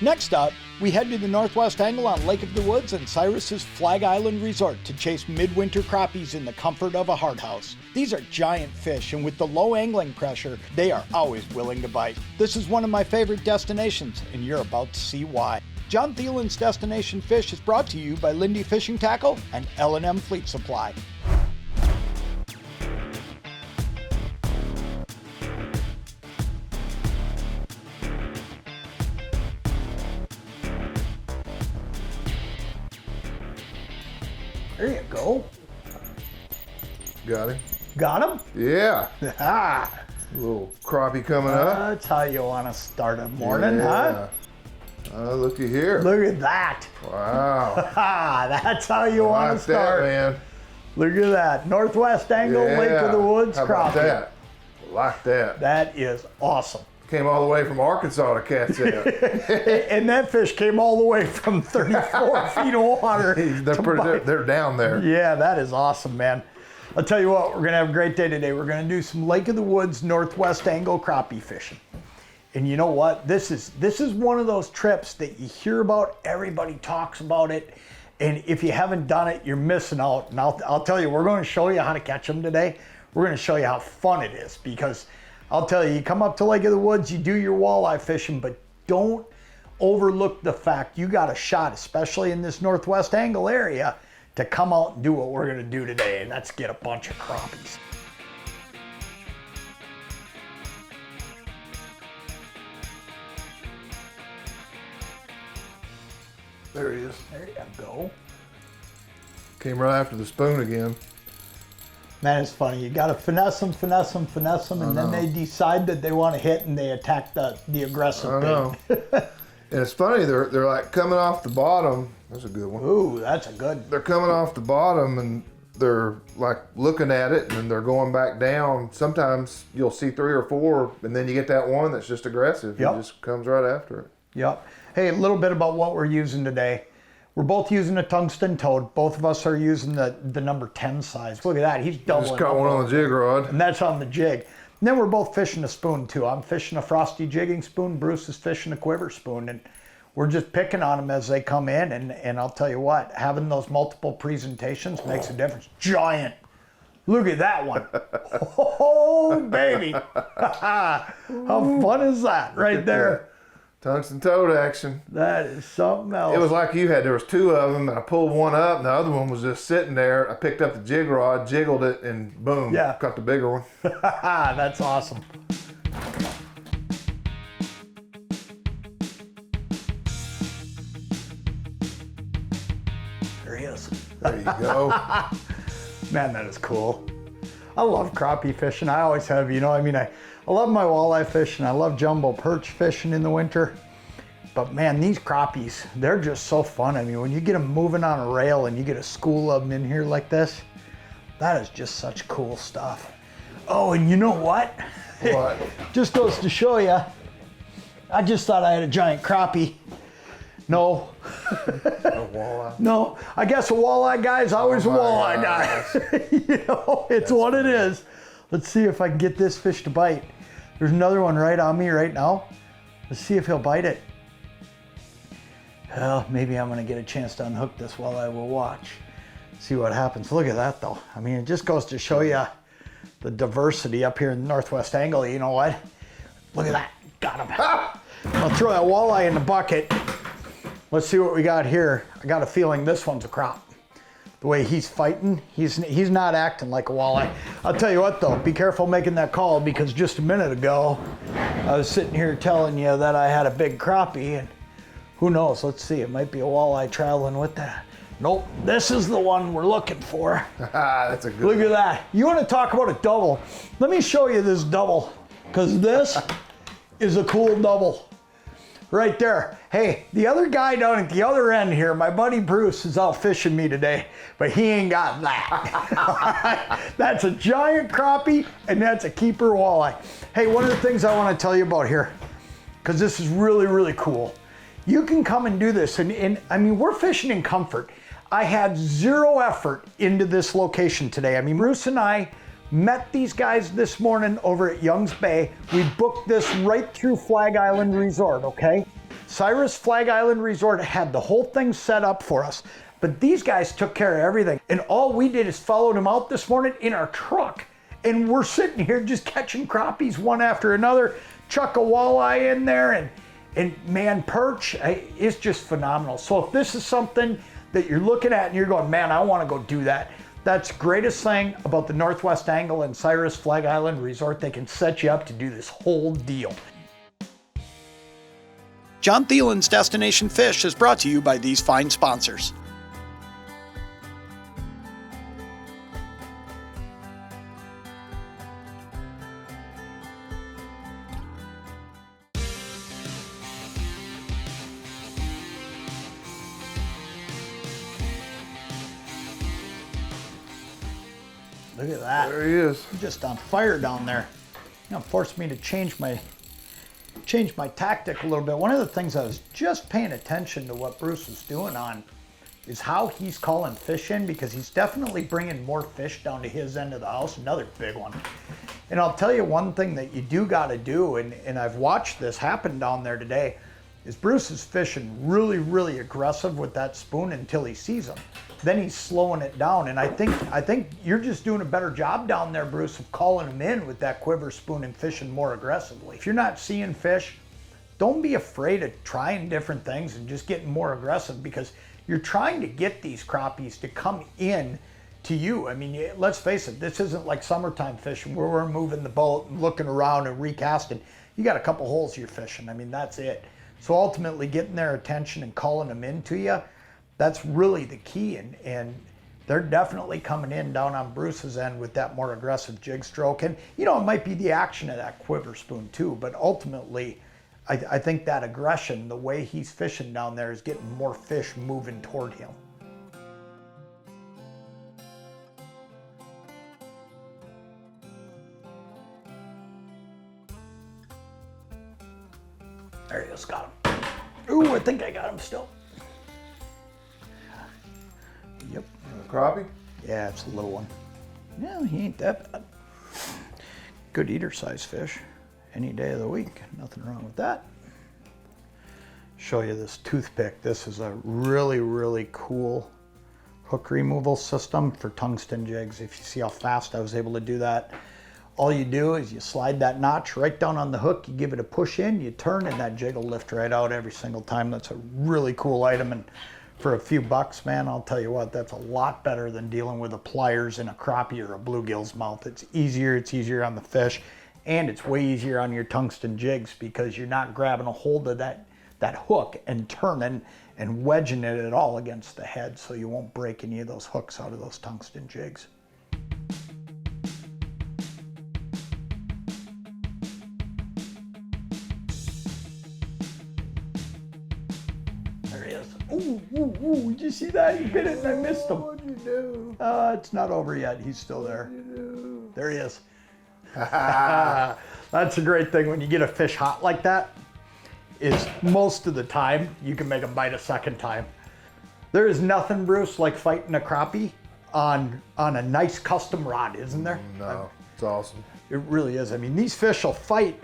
Next up, we head to the northwest angle on Lake of the Woods and Cyrus's Flag Island Resort to chase midwinter crappies in the comfort of a hard house. These are giant fish, and with the low angling pressure, they are always willing to bite. This is one of my favorite destinations, and you're about to see why. John Thelen's Destination Fish is brought to you by Lindy Fishing Tackle and L&M Fleet Supply. There you go. Got him. Got him? Yeah. Ah, A little crappie coming up. that's how you want to start a morning, Yeah. huh? Looky here. Look at that. Wow. That's how you want to Like start. that, man. Look at that. Northwest angle, Lake of the Woods, How about crappie. that? Like that. That is awesome. Came all the way from Arkansas to catch that. And that fish came all the way from 34 feet of water. They're down there. Yeah, that is awesome, man. I'll tell you what, we're gonna have a great day today. We're gonna do some Lake of the Woods Northwest angle crappie fishing. And you know what? This is one of those trips that you hear about, everybody talks about it. And if you haven't done it, you're missing out. And I'll tell you, we're gonna show you how to catch them today. We're gonna show you how fun it is, because I'll tell you, you come up to Lake of the Woods, you do your walleye fishing, but don't overlook the fact you got a shot, especially in this northwest angle area, to come out and do what we're gonna do today, and that's get a bunch of crappies. There he is. There you go. Came right after the spoon again. Man, it's funny. You got to finesse them, and then they decide that they want to hit, and they attack the aggressive I bait. know. And it's funny, they're like coming off the bottom. That's a good one. Ooh, that's a good. They're coming off the bottom and they're like looking at it, and then they're going back down. Sometimes you'll see 3 or 4, and then you get that one that's just aggressive. Yep. It just comes right after it. Yep. Hey, a little bit about what we're using today. We're both using a tungsten toad. Both of us are using the number 10 size. Look at that, he's doubling. Just caught one on the jig rod. And that's on the jig. And then we're both fishing a spoon too. I'm fishing a frosty jigging spoon. Bruce is fishing a quiver spoon. And we're just picking on them as they come in. And I'll tell you what, having those multiple presentations makes a difference. Giant. Look at that one. Oh, baby. How fun is that right there? Tungsten toad action. That is something else. It was like you had, there was 2 of them, and I pulled one up, and the other one was just sitting there. I picked up the jig rod, jiggled it, and boom, caught the bigger one. That's awesome. There he is. There you go. Man, that is cool. I love crappie fishing. I always have, you know, I mean, I love my walleye fishing. I love jumbo perch fishing in the winter. But man, these crappies, they're just so fun. I mean, when you get them moving on a rail and you get a school of them in here like this, that is just such cool stuff. Oh, and you know what? What? Just goes to show you, I just thought I had a giant crappie. No. A walleye. No, I guess a walleye guy is always a walleye guy. You know, it's what it is. Let's see if I can get this fish to bite. There's another one right on me right now. Let's see if he'll bite it. Well, maybe I'm gonna get a chance to unhook this while I will watch. See what happens. Look at that though. I mean, it just goes to show you the diversity up here in the northwest angle. You know what? Look at that, got him. I'll throw that walleye in the bucket. Let's see what we got here. I got a feeling this one's a crop. The way he's fighting, he's not acting like a walleye. I'll tell you what though, be careful making that call, because just a minute ago, I was sitting here telling you that I had a big crappie, and who knows, let's see, it might be a walleye traveling with that. Nope, this is the one we're looking for. That's a good Look one. at that. You want to talk about a double? Let me show you this double, because this is a cool double. Right there. Hey, the other guy down at the other end here, my buddy Bruce, is out fishing me today, but he ain't got that. That's a giant crappie, and that's a keeper walleye. Hey, one of the things I want to tell you about here, because this is really, really cool. You can come and do this, and I mean, we're fishing in comfort. I had 0 effort into this location today. I mean, Bruce and I met these guys this morning over at Young's Bay. We booked this right through Flag Island Resort, okay? Cyrus Flag Island Resort had the whole thing set up for us, but these guys took care of everything. And all we did is follow them out this morning in our truck. And we're sitting here just catching crappies one after another, chuck a walleye in there, and man, perch, it's just phenomenal. So if this is something that you're looking at and you're going, man, I want to go do that, that's the greatest thing about the Northwest Angle and Cyrus Flag Island Resort. They can set you up to do this whole deal. John Thelen's Destination Fish is brought to you by these fine sponsors. Look at that. There he is. He's just on fire down there. You know, forced me to change my tactic a little bit. One of the things I was just paying attention to what Bruce was doing on is how he's calling fish in, because he's definitely bringing more fish down to his end of the house. Another big one. And I'll tell you one thing that you do got to do, and I've watched this happen down there today, is Bruce is fishing really, really aggressive with that spoon until he sees them. Then he's slowing it down, and I think you're just doing a better job down there, Bruce, of calling them in with that quiver spoon and fishing more aggressively. If you're not seeing fish, don't be afraid of trying different things and just getting more aggressive, because you're trying to get these crappies to come in to you. I mean, let's face it, this isn't like summertime fishing where we're moving the boat and looking around and recasting. You got a couple holes you're fishing. I mean, that's it. So ultimately getting their attention and calling them into you, that's really the key, and they're definitely coming in down on Bruce's end with that more aggressive jig stroke. And you know, it might be the action of that quiver spoon too, but ultimately I think that aggression, the way he's fishing down there, is getting more fish moving toward him. There he is, got him. Ooh, I think I got him still. Yep. Crappie? Yeah, it's a little one. Yeah, he ain't that bad. Good eater size fish any day of the week. Nothing wrong with that. Show you this toothpick. This is a really, really cool hook removal system for tungsten jigs. If you see how fast I was able to do that. All you do is you slide that notch right down on the hook, you give it a push in, you turn, and that jig will lift right out every single time. That's a really cool item, and for a few bucks, man, I'll tell you what, that's a lot better than dealing with the pliers in a crappie or a bluegill's mouth. It's easier on the fish, and it's way easier on your tungsten jigs because you're not grabbing a hold of that hook and turning and wedging it at all against the head, so you won't break any of those hooks out of those tungsten jigs. There he is. Ooh, ooh, ooh, did you see that? He bit it and I missed him. What'd you do? It's not over yet. He's still there. What'd you do? There he is. That's a great thing when you get a fish hot like that, is most of the time you can make them bite a second time. There is nothing, Bruce, like fighting a crappie on a nice custom rod, isn't there? No, it's awesome. It really is. I mean, these fish will fight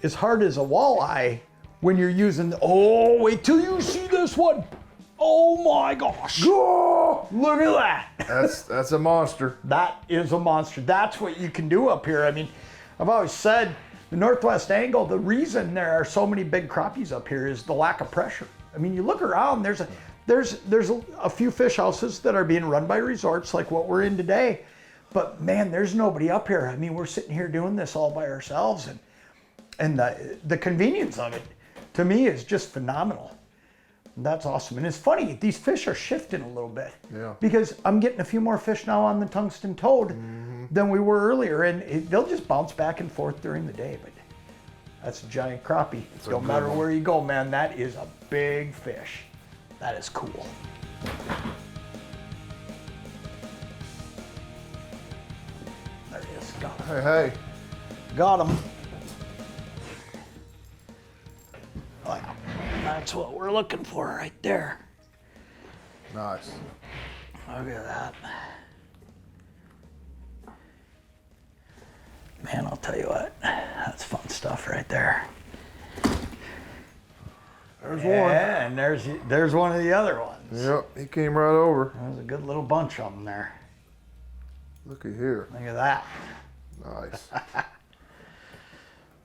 as hard as a walleye when you're using, oh, wait till you see this one. Oh my gosh. Oh, look at that. That's a monster. That is a monster. That's what you can do up here. I mean, I've always said the Northwest Angle, the reason there are so many big crappies up here is the lack of pressure. I mean, you look around, there's a few fish houses that are being run by resorts like what we're in today. But man, there's nobody up here. I mean, we're sitting here doing this all by ourselves, and the convenience of it to me is just phenomenal. That's awesome. And it's funny, these fish are shifting a little bit. Yeah. Because I'm getting a few more fish now on the tungsten toad than we were earlier, and they'll just bounce back and forth during the day. But that's a giant crappie. Don't matter where you go, man, that is a big fish. That is cool. There he is. Got him. Hey, hey. Got him. Wow. That's what we're looking for right there. Nice. Look at that. Man, I'll tell you what, that's fun stuff right there. There's yeah, one. And there's one of the other ones. Yep, he came right over. There's a good little bunch of them there. Looky here. Look at that. Nice.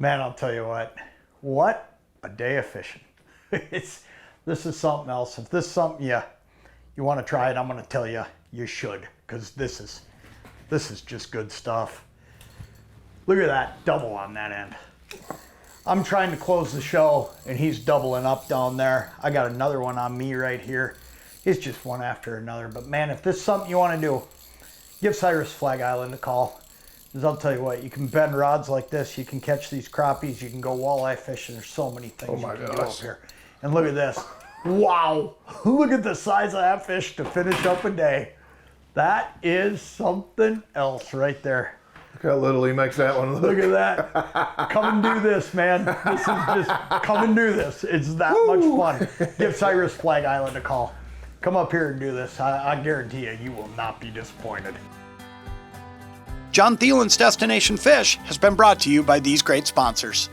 Man, I'll tell you what a day of fishing. This is something else. If this is something you want to try it, I'm going to tell you should, because this is just good stuff. Look at that double on that end. I'm trying to close the show and he's doubling up down there. I got another one on me right here. It's just one after another. But man, if this is something you want to do, give Cyrus Flag Island a call. Because I'll tell you what, you can bend rods like this. You can catch these crappies. You can go walleye fishing. There's so many things you can do up here. And look at this. Wow. Look at the size of that fish to finish up a day. That is something else right there. Look how little he makes that one look. Look at that. Come and do this, man. This is just, come and do this. It's that much fun. Give Cyrus Flag Island a call. Come up here and do this. I guarantee you will not be disappointed. John Thelen's Destination Fish has been brought to you by these great sponsors.